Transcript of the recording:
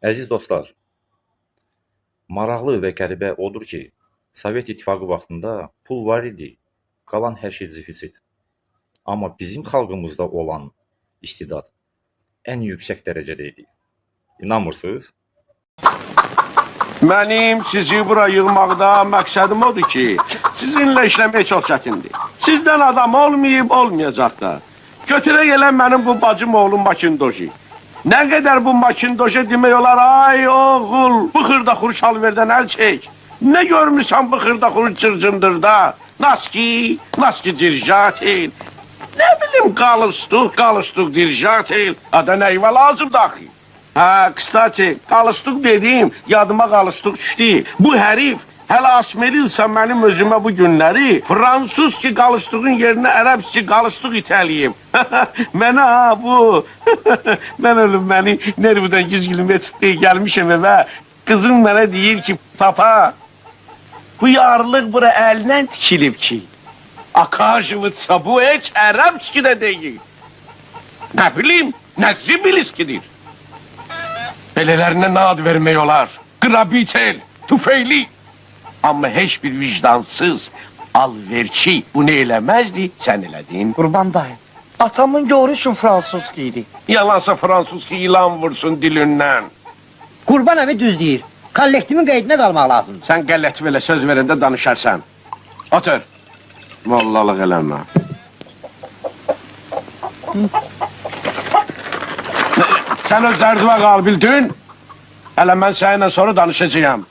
Əziz dostlar, maraqlı və qəribə odur ki, Sovet İttifaqı vaxtında pul var idi, qalan hər şey defisit. Amma bizim xalqımızda olan istedad ən yüksək dərəcədə idi. İnanmırsınız? Mənim sizi bura yığmaqda məqsədim odur ki, sizinlə işləmək çox çətindir. Sizdən adam olmayıb, olmayacaq da. Götürə gələn mənim bu bacım oğlum Makindoji. Nə qədər bu Makindoji demək olar, ay oğul, bu xırdaxuru şalverdən əl çək. Nə görmüsən bu xırdaxuru cırcındırda? Naski dirjatil. Nə bilim, qalıstuq dirjatil. Ada nəyvə lazımdır axı? Hə, kstati, qalıstuq dediyim, yadıma qalıstuq düşdü. Bu hərif hələ asmelilsə mənim özümə bu günləri fransuz ki qalıstuğun yerinə ərəb ki qalıstuq itəliyim. Mənə ha bu. Mən ölüm məni nervdən 100 kilometre gəlmişəm evə. Qızım mənə deyir ki, papa, bu yarlıq bura əlindən tikilib ki. Akajıvıtsa bu heç ərəbski də deyil. Nə bilim, nə zibiliskidir. Belələrinə nə ad vermək olar? Qrabitel, tüfeyli. Amma heç bir vicdansız, alverçi bunu eləməzdi, sən elədin. Qurban dayı, atamın yoru üçün fransız idi. Yalansa fransız ki ilan vursun dilindən. Qurban əmi düz deyir. Kollektimin qeydinə qalmaq lazımdır. Sən qəlləti belə söz verəndə danışarsan. Otur. Vallalıq eləmə. Sən öz dərdivə qal bildin. Hələ mən səninlə sonra danışacağım.